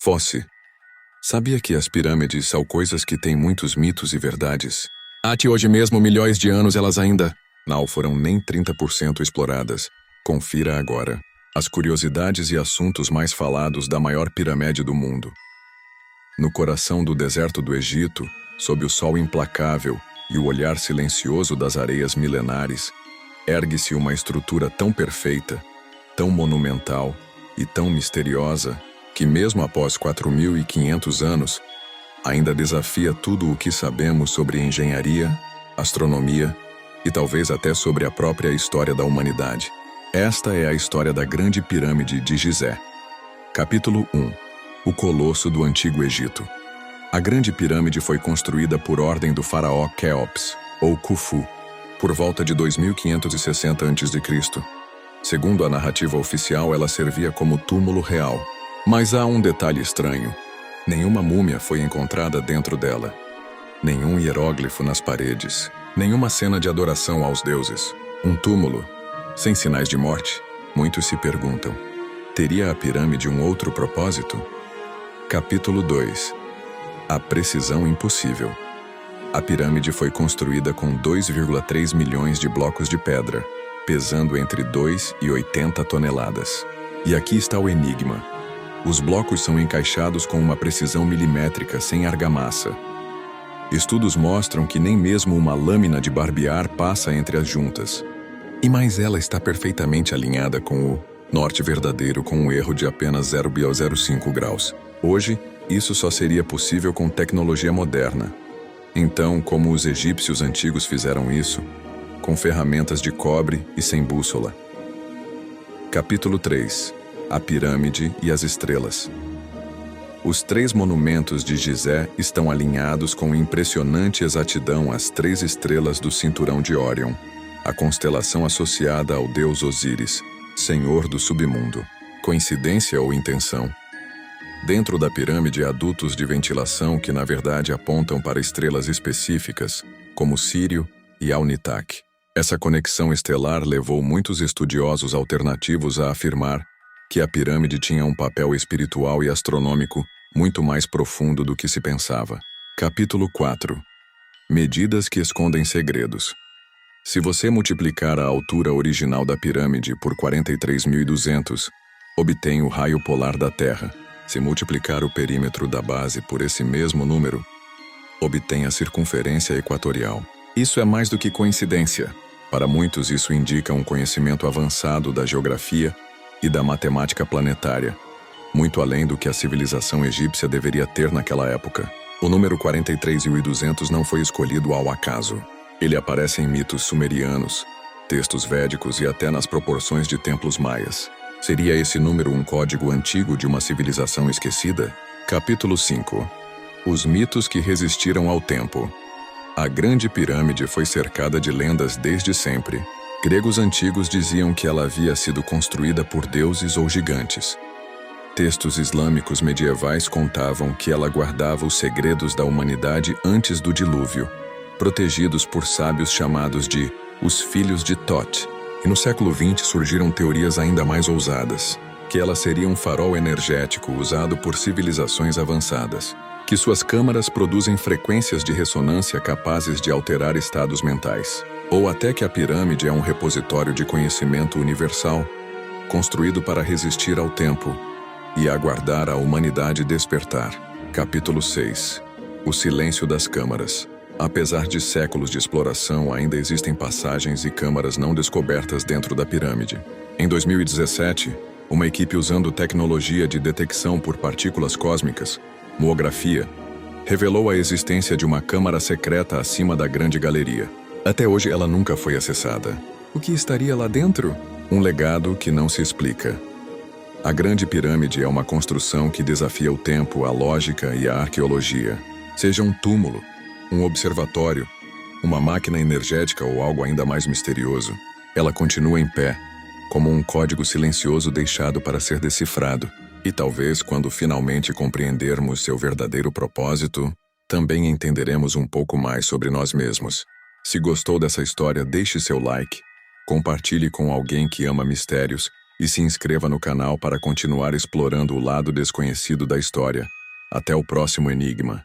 Fosse. Sabia que as pirâmides são coisas que têm muitos mitos e verdades? Até hoje mesmo, milhões de anos, elas ainda não foram nem 30% exploradas. Confira agora as curiosidades e assuntos mais falados da maior pirâmide do mundo. No coração do deserto do Egito, sob o sol implacável e o olhar silencioso das areias milenares, ergue-se uma estrutura tão perfeita, tão monumental e tão misteriosa que, mesmo após 4.500 anos, ainda desafia tudo o que sabemos sobre engenharia, astronomia e talvez até sobre a própria história da humanidade. Esta é a história da Grande Pirâmide de Gizé. Capítulo 1. O Colosso do Antigo Egito. A Grande Pirâmide foi construída por ordem do faraó Quéops, ou Khufu, por volta de 2560 a.C. Segundo a narrativa oficial, ela servia como túmulo real. Mas há um detalhe estranho. Nenhuma múmia foi encontrada dentro dela. Nenhum hieróglifo nas paredes. Nenhuma cena de adoração aos deuses. Um túmulo, sem sinais de morte. Muitos se perguntam: teria a pirâmide um outro propósito? Capítulo 2. A precisão impossível. A pirâmide foi construída com 2,3 milhões de blocos de pedra, pesando entre 2 e 80 toneladas. E aqui está o enigma. Os blocos são encaixados com uma precisão milimétrica sem argamassa. Estudos mostram que nem mesmo uma lâmina de barbear passa entre as juntas. E mais, ela está perfeitamente alinhada com o norte verdadeiro, com um erro de apenas 0,05 graus. Hoje, isso só seria possível com tecnologia moderna. Então, como os egípcios antigos fizeram isso? Com ferramentas de cobre e sem bússola. Capítulo 3. A Pirâmide e as Estrelas. Os 3 monumentos de Gizé estão alinhados com impressionante exatidão às 3 estrelas do cinturão de Órion, a constelação associada ao deus Osíris, senhor do submundo. Coincidência ou intenção? Dentro da pirâmide há dutos de ventilação que na verdade apontam para estrelas específicas, como Sírio e Alnitak. Essa conexão estelar levou muitos estudiosos alternativos a afirmar que a pirâmide tinha um papel espiritual e astronômico muito mais profundo do que se pensava. Capítulo 4. Medidas que escondem segredos. Se você multiplicar a altura original da pirâmide por 43.200, obtém o raio polar da Terra. Se multiplicar o perímetro da base por esse mesmo número, obtém a circunferência equatorial. Isso é mais do que coincidência. Para muitos, isso indica um conhecimento avançado da geografia e da matemática planetária, muito além do que a civilização egípcia deveria ter naquela época. O número 43.200 não foi escolhido ao acaso. Ele aparece em mitos sumerianos, textos védicos e até nas proporções de templos maias. Seria esse número um código antigo de uma civilização esquecida? Capítulo 5. Os mitos que resistiram ao tempo. A Grande Pirâmide foi cercada de lendas desde sempre. Gregos antigos diziam que ela havia sido construída por deuses ou gigantes. Textos islâmicos medievais contavam que ela guardava os segredos da humanidade antes do dilúvio, protegidos por sábios chamados de os Filhos de Thoth. E no século XX surgiram teorias ainda mais ousadas, que ela seria um farol energético usado por civilizações avançadas, que suas câmaras produzem frequências de ressonância capazes de alterar estados mentais, ou até que a pirâmide é um repositório de conhecimento universal, construído para resistir ao tempo e aguardar a humanidade despertar. Capítulo 6. O silêncio das câmaras. Apesar de séculos de exploração, ainda existem passagens e câmaras não descobertas dentro da pirâmide. Em 2017, uma equipe usando tecnologia de detecção por partículas cósmicas, muografia, revelou a existência de uma câmara secreta acima da Grande Galeria. Até hoje ela nunca foi acessada. O que estaria lá dentro? Um legado que não se explica. A Grande Pirâmide é uma construção que desafia o tempo, a lógica e a arqueologia. Seja um túmulo, um observatório, uma máquina energética ou algo ainda mais misterioso, ela continua em pé, como um código silencioso deixado para ser decifrado. E talvez, quando finalmente compreendermos seu verdadeiro propósito, também entenderemos um pouco mais sobre nós mesmos. Se gostou dessa história, deixe seu like, compartilhe com alguém que ama mistérios e se inscreva no canal para continuar explorando o lado desconhecido da história. Até o próximo enigma.